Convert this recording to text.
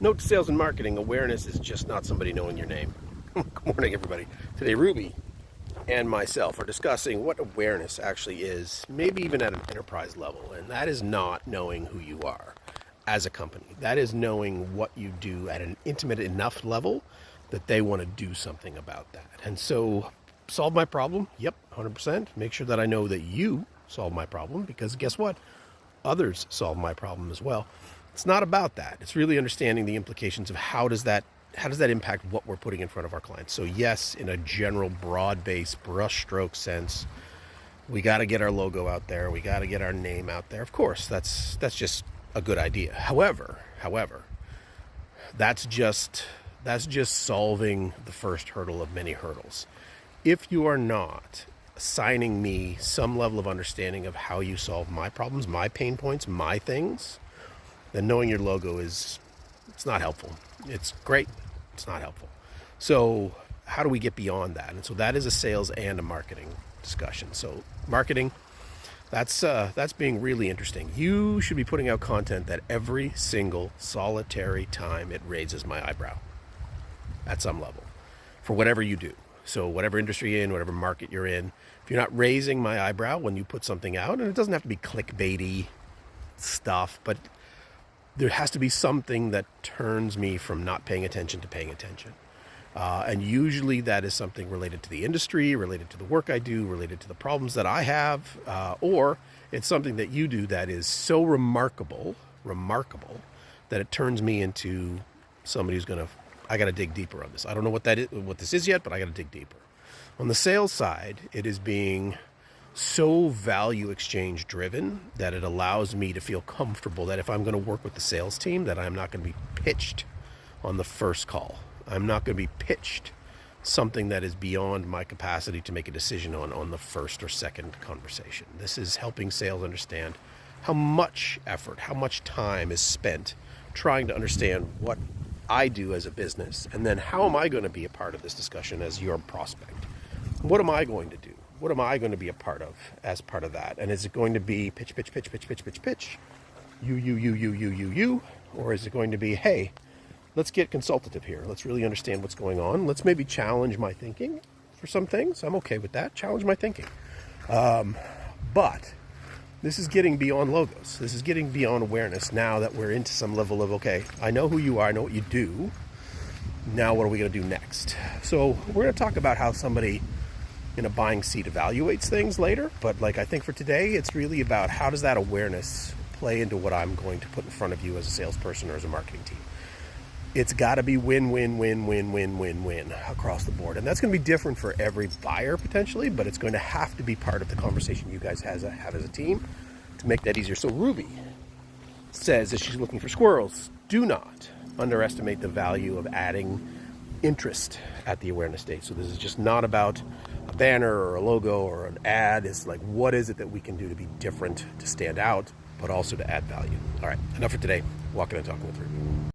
Note to sales and marketing, awareness is just not somebody knowing your name. Good morning, everybody. Today, Ruby and myself are discussing what awareness actually is, maybe even at an enterprise level. And that is not knowing who you are as a company. That is knowing what you do at an intimate enough level that they want to do something about that. And so, solve my problem? Yep, 100%. Make sure that I know that you solve my problem, because guess what? Others solve my problem as well. It's not about that. It's really understanding the implications of how does that impact what we're putting in front of our clients. So yes, in a general broad-based brushstroke sense, we got to get our logo out there. We got to get our name out there. Of course, that's just a good idea. However, that's just solving the first hurdle of many hurdles. If you are not assigning me some level of understanding of how you solve my problems, my pain points, my things, then knowing your logo it's not helpful. It's great. It's not helpful. So how do we get beyond that? And so that is a sales and a marketing discussion. So marketing, that's being really interesting. You should be putting out content that every single solitary time it raises my eyebrow at some level for whatever you do. So whatever industry you're in, whatever market you're in, if you're not raising my eyebrow when you put something out, and it doesn't have to be click-baity stuff, but there has to be something that turns me from not paying attention to paying attention. And usually that is something related to the industry, related to the work I do, related to the problems that I have, or it's something that you do that is so remarkable, that it turns me into somebody who's I got to dig deeper on this. I don't know what this is yet, but I got to dig deeper. On the sales side, it is being so value exchange driven that it allows me to feel comfortable that if I'm going to work with the sales team, that I'm not going to be pitched on the first call. I'm not going to be pitched something that is beyond my capacity to make a decision on the first or second conversation. This is helping sales understand how much effort, how much time is spent trying to understand what I do as a business, and then how am I going to be a part of this discussion as your prospect? What am I going to do? What am I going to be a part of as part of that? And is it going to be pitch, you, or is it going to be, hey, let's get consultative here. Let's really understand what's going on. Let's maybe challenge my thinking for some things. I'm okay with that. Challenge my thinking. But this is getting beyond logos. This is getting beyond awareness now that we're into some level of, okay, I know who you are, I know what you do. Now what are we going to do next? So we're going to talk about how somebody in a buying seat evaluates things later. But I think for today, it's really about how does that awareness play into what I'm going to put in front of you as a salesperson or as a marketing team. It's got to be win across the board. And that's going to be different for every buyer potentially, but it's going to have to be part of the conversation you guys have as a team to make that easier. So Ruby says that she's looking for squirrels. Do not underestimate the value of adding interest at the awareness stage. So this is just not about a banner or a logo or an ad. It's what is it that we can do to be different, to stand out, but also to add value. All right, enough for today. Walking and talking with Ruby.